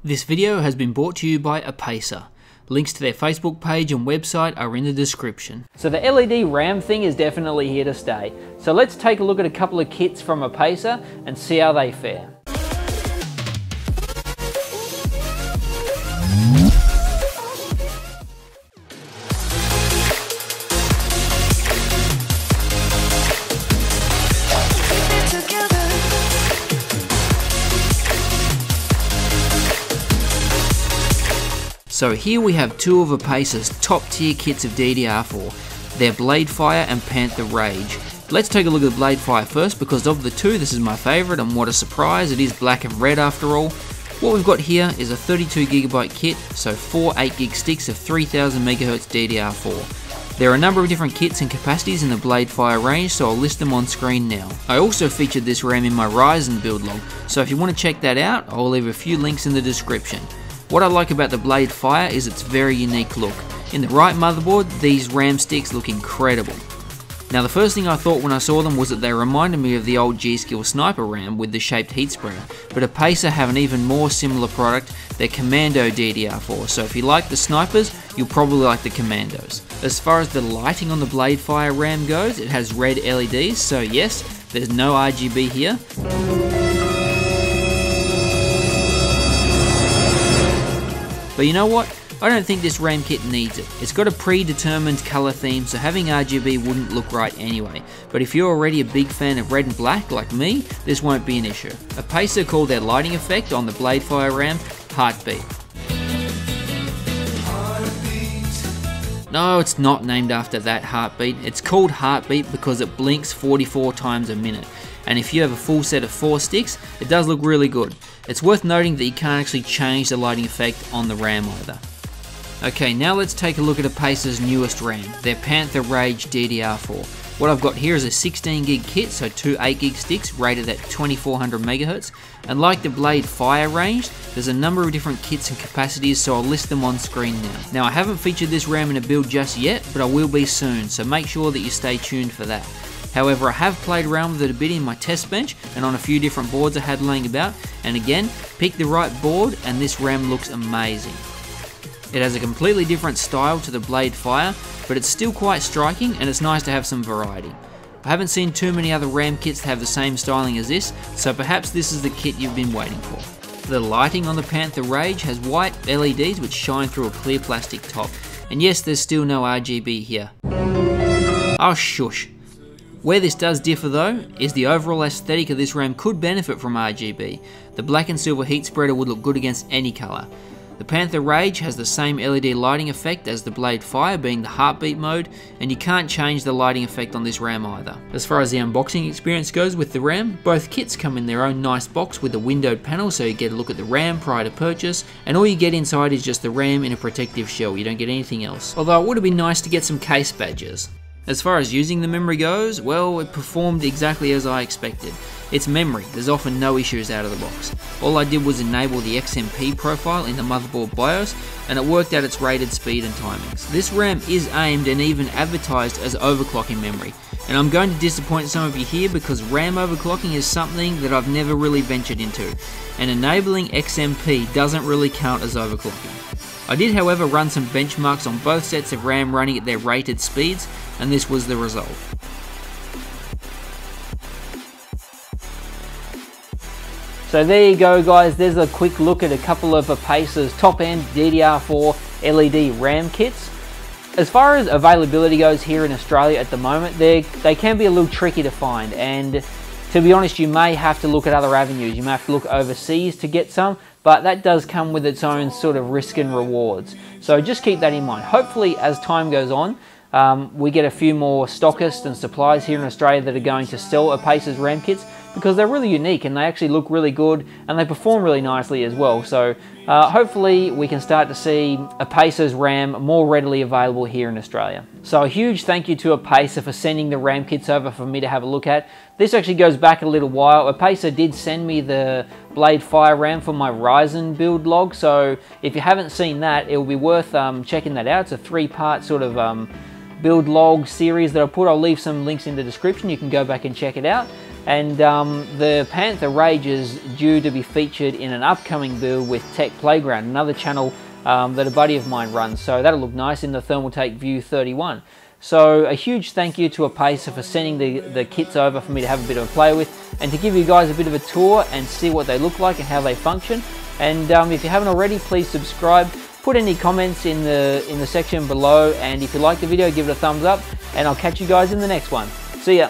This video has been brought to you by Apacer. Links to their Facebook page and website are in the description. So the LED RAM thing is definitely here to stay. So let's take a look at a couple of kits from Apacer and see how they fare. So here we have two of Apacer's top tier kits of DDR4, their Bladefire and Panther Rage. Let's take a look at the Bladefire first, because of the two this is my favourite, and what a surprise, it is black and red after all. What we've got here is a 32GB kit, so 4 8GB sticks of 3000 MHz DDR4. There are a number of different kits and capacities in the Bladefire range, so I'll list them on screen now. I also featured this RAM in my RYZEN build log, so if you want to check that out, I'll leave a few links in the description. What I like about the Bladefire is its very unique look. In the right motherboard, these RAM sticks look incredible. Now the first thing I thought when I saw them was that they reminded me of the old G-Skill Sniper RAM with the shaped heat spreader, but Apacer have an even more similar product, their Commando DDR4, so if you like the snipers, you'll probably like the Commandos. As far as the lighting on the Bladefire RAM goes, it has red LEDs, so yes, there's no RGB here. But you know what? I don't think this RAM kit needs it. It's got a predetermined colour theme, so having RGB wouldn't look right anyway. But if you're already a big fan of red and black like me, this won't be an issue. Apacer called their lighting effect on the Bladefire RAM Heartbeat. No, it's not named after that heartbeat. It's called Heartbeat because it blinks 44 times a minute. And if you have a full set of 4 sticks, it does look really good. It's worth noting that you can't actually change the lighting effect on the RAM either. Okay, now let's take a look at Apacer's newest RAM, their Panther Rage DDR4. What I've got here is a 16GB kit, so 2 8GB sticks rated at 2400 MHz. And like the Bladefire range, there's a number of different kits and capacities, so I'll list them on screen now. Now I haven't featured this RAM in a build just yet, but I will be soon, so make sure that you stay tuned for that. However, I have played around with it a bit in my test bench and on a few different boards I had laying about, and again, pick the right board and this RAM looks amazing. It has a completely different style to the Bladefire, but it's still quite striking and it's nice to have some variety. I haven't seen too many other RAM kits that have the same styling as this, so perhaps this is the kit you've been waiting for. The lighting on the Panther Rage has white LEDs which shine through a clear plastic top, and yes, there's still no RGB here. Oh shush. Where this does differ though, is the overall aesthetic of this RAM could benefit from RGB. The black and silver heat spreader would look good against any colour. The Panther Rage has the same LED lighting effect as the Bladefire, being the heartbeat mode, and you can't change the lighting effect on this RAM either. As far as the unboxing experience goes with the RAM, both kits come in their own nice box with a windowed panel, so you get a look at the RAM prior to purchase, and all you get inside is just the RAM in a protective shell, you don't get anything else. Although it would have been nice to get some case badges. As far as using the memory goes, well, it performed exactly as I expected. It's memory, there's often no issues out of the box. All I did was enable the XMP profile in the motherboard BIOS, and it worked out its rated speed and timings. This RAM is aimed and even advertised as overclocking memory, and I'm going to disappoint some of you here because RAM overclocking is something that I've never really ventured into, and enabling XMP doesn't really count as overclocking. I did however run some benchmarks on both sets of RAM running at their rated speeds, and this was the result. So there you go guys, there's a quick look at a couple of Apacer's top end DDR4 LED RAM kits. As far as availability goes here in Australia at the moment, they can be a little tricky to find, and to be honest, you may have to look at other avenues. You may have to look overseas to get some, but that does come with its own sort of risk and rewards. So just keep that in mind. Hopefully as time goes on, we get a few more stockists and suppliers here in Australia that are going to sell Apacer's RAM kits, because they're really unique and they actually look really good and they perform really nicely as well. So hopefully we can start to see Apacer's RAM more readily available here in Australia. So a huge thank you to Apacer for sending the RAM kits over for me to have a look at. This actually goes back a little while. Apacer did send me the Bladefire RAM for my RYZEN build log, so if you haven't seen that, it will be worth checking that out. It's a 3-part sort of build log series that I'll leave some links in the description. You can go back and check it out. And the Panther Rage is due to be featured in an upcoming build with Tech Playground, another channel that a buddy of mine runs. So that'll look nice in the Thermaltake View 31. So a huge thank you to Apacer for sending the kits over for me to have a bit of a play with, and to give you guys a bit of a tour and see what they look like and how they function. And if you haven't already, please subscribe. Put any comments in the section below, and if you like the video, give it a thumbs up, and I'll catch you guys in the next one. See ya.